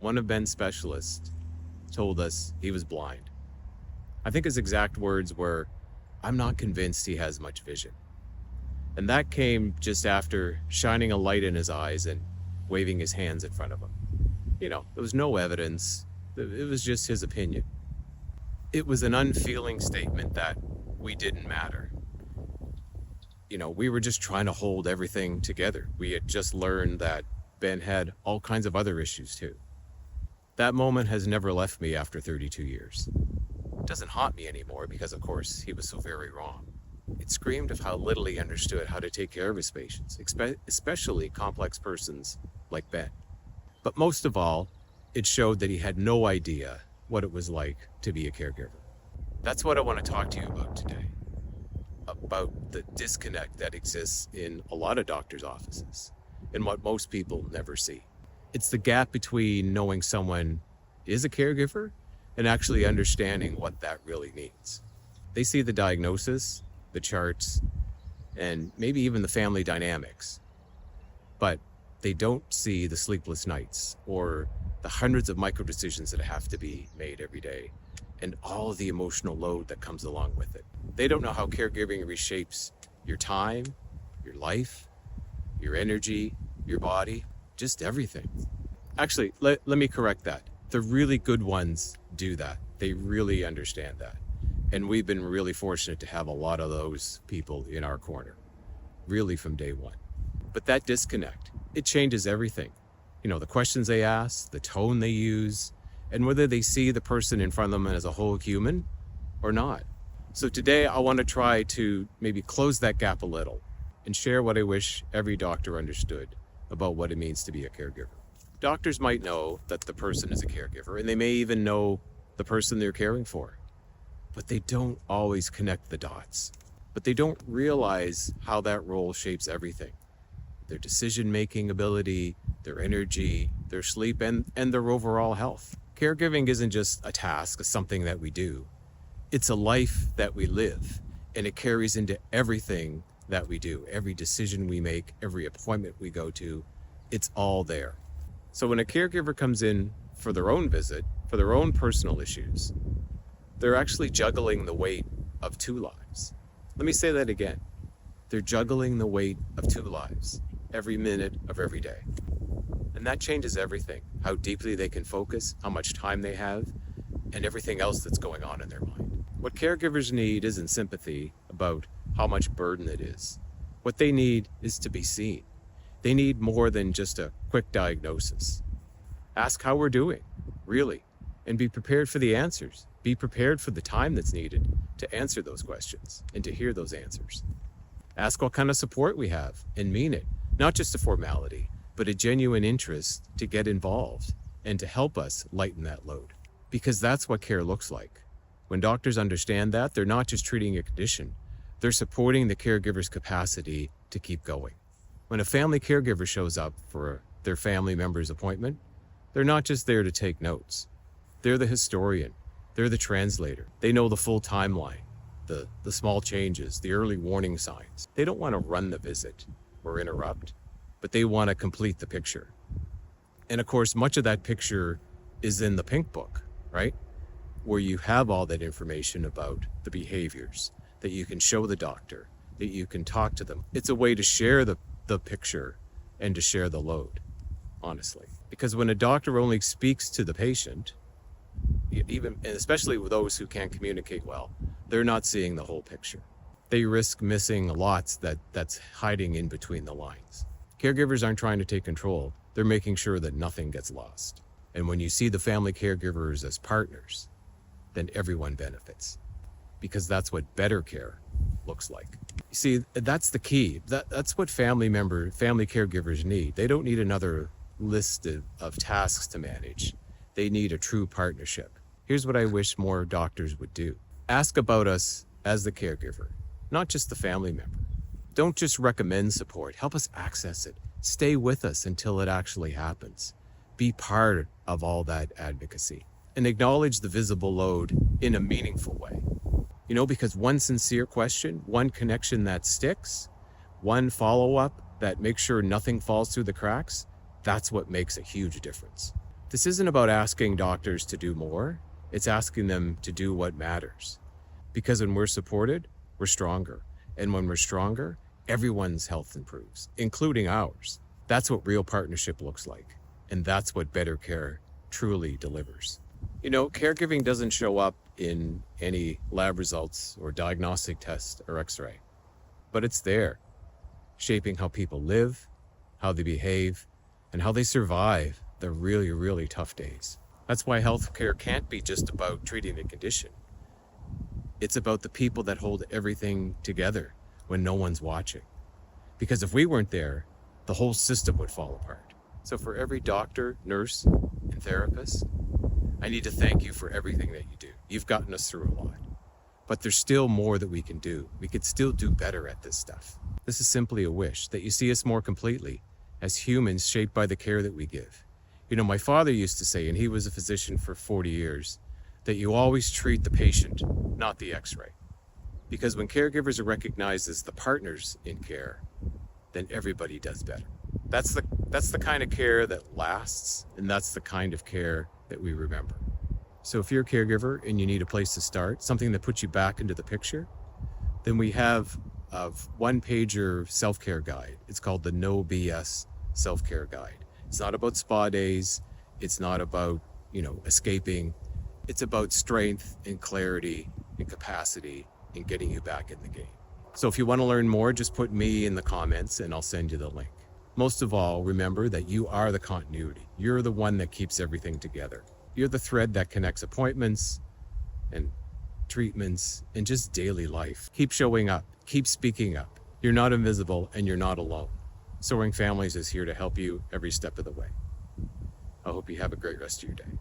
one of Ben's specialists told us he was blind. I think his exact words were, "I'm not convinced he has much vision." And that came just after shining a light in his eyes and waving his hands in front of him. There was no evidence. It was just his opinion. It was an unfeeling statement that we didn't matter. We were just trying to hold everything together. We had just learned that Ben had all kinds of other issues too. That moment has never left me after 32 years. It doesn't haunt me anymore because, of course, he was so very wrong. It screamed of how little he understood how to take care of his patients, especially complex persons like Ben. But most of all, it showed that he had no idea what it was like to be a caregiver. That's what I want to talk to you about today. About the disconnect that exists in a lot of doctors' offices and what most people never see. It's the gap between knowing someone is a caregiver and actually understanding what that really means. They see the diagnosis, the charts, and maybe even the family dynamics, but they don't see the sleepless nights or the hundreds of micro decisions that have to be made every day and all of the emotional load that comes along with it. They don't know how caregiving reshapes your time, your life, your energy, your body, just everything. Actually, let me correct that. The really good ones do that. They really understand that. And we've been really fortunate to have a lot of those people in our corner, really from day one. But that disconnect, it changes everything. The questions they ask, the tone they use, and whether they see the person in front of them as a whole human or not. So today I want to try to maybe close that gap a little and share what I wish every doctor understood about what it means to be a caregiver. Doctors might know that the person is a caregiver, and they may even know the person they're caring for, but they don't always connect the dots. But they don't realize how that role shapes everything. Their decision-making ability, their energy, their sleep, and their overall health. Caregiving isn't just a task, something that we do. It's a life that we live, and it carries into everything that we do. Every decision we make, every appointment we go to, it's all there. So when a caregiver comes in for their own visit, for their own personal issues, they're actually juggling the weight of two lives. Let me say that again. They're juggling the weight of two lives, every minute of every day. And that changes everything, how deeply they can focus, how much time they have, and everything else that's going on in their mind. What caregivers need isn't sympathy about how much burden it is. What they need is to be seen. They need more than just a quick diagnosis. Ask how we're doing, really, and be prepared for the answers. Be prepared for the time that's needed to answer those questions and to hear those answers. Ask what kind of support we have and mean it, not just a formality, but a genuine interest to get involved and to help us lighten that load. Because that's what care looks like. When doctors understand that, they're not just treating a condition, they're supporting the caregiver's capacity to keep going. When a family caregiver shows up for their family member's appointment, they're not just there to take notes. They're the historian. They're the translator. They know the full timeline, the small changes, the early warning signs. They don't want to run the visit or interrupt, but they want to complete the picture. And of course, much of that picture is in the pink book, right? Where you have all that information about the behaviors that you can show the doctor, that you can talk to them. It's a way to share the picture and to share the load, honestly. Because when a doctor only speaks to the patient, even and especially with those who can't communicate well, they're not seeing the whole picture. They risk missing lots that's hiding in between the lines. Caregivers aren't trying to take control. They're making sure that nothing gets lost. And when you see the family caregivers as partners, then everyone benefits. Because that's what better care looks like. You see, that's the key. That's what family caregivers need. They don't need another list of tasks to manage. They need a true partnership. Here's what I wish more doctors would do. Ask about us as the caregiver, not just the family member. Don't just recommend support. Help us access it. Stay with us until it actually happens. Be part of all that advocacy and acknowledge the visible load in a meaningful way. Because one sincere question, one connection that sticks, one follow-up that makes sure nothing falls through the cracks, that's what makes a huge difference. This isn't about asking doctors to do more, it's asking them to do what matters. Because when we're supported, we're stronger. And when we're stronger, everyone's health improves, including ours. That's what real partnership looks like. And that's what better care truly delivers. You know, caregiving doesn't show up in any lab results or diagnostic test or x-ray, but it's there, shaping how people live, how they behave, and how they survive the really, really tough days. That's why healthcare can't be just about treating the condition. It's about the people that hold everything together when no one's watching. Because if we weren't there, the whole system would fall apart. So for every doctor, nurse, and therapist, I need to thank you for everything that you do. You've gotten us through a lot. But there's still more that we can do. We could still do better at this stuff. This is simply a wish that you see us more completely as humans shaped by the care that we give. You know, my father used to say, and he was a physician for 40 years, that you always treat the patient, not the x-ray. Because when caregivers are recognized as the partners in care, then everybody does better. That's the kind of care that lasts, and that's the kind of care that we remember. So if you're a caregiver and you need a place to start, something that puts you back into the picture, then we have a one-pager self-care guide. It's called the No BS Self-Care Guide. It's not about spa days. It's not about, escaping. It's about strength and clarity and capacity and getting you back in the game. So if you want to learn more, just put me in the comments and I'll send you the link. Most of all, remember that you are the continuity. You're the one that keeps everything together. You're the thread that connects appointments and treatments and just daily life. Keep showing up. Keep speaking up. You're not invisible and you're not alone. Soaring Families is here to help you every step of the way. I hope you have a great rest of your day.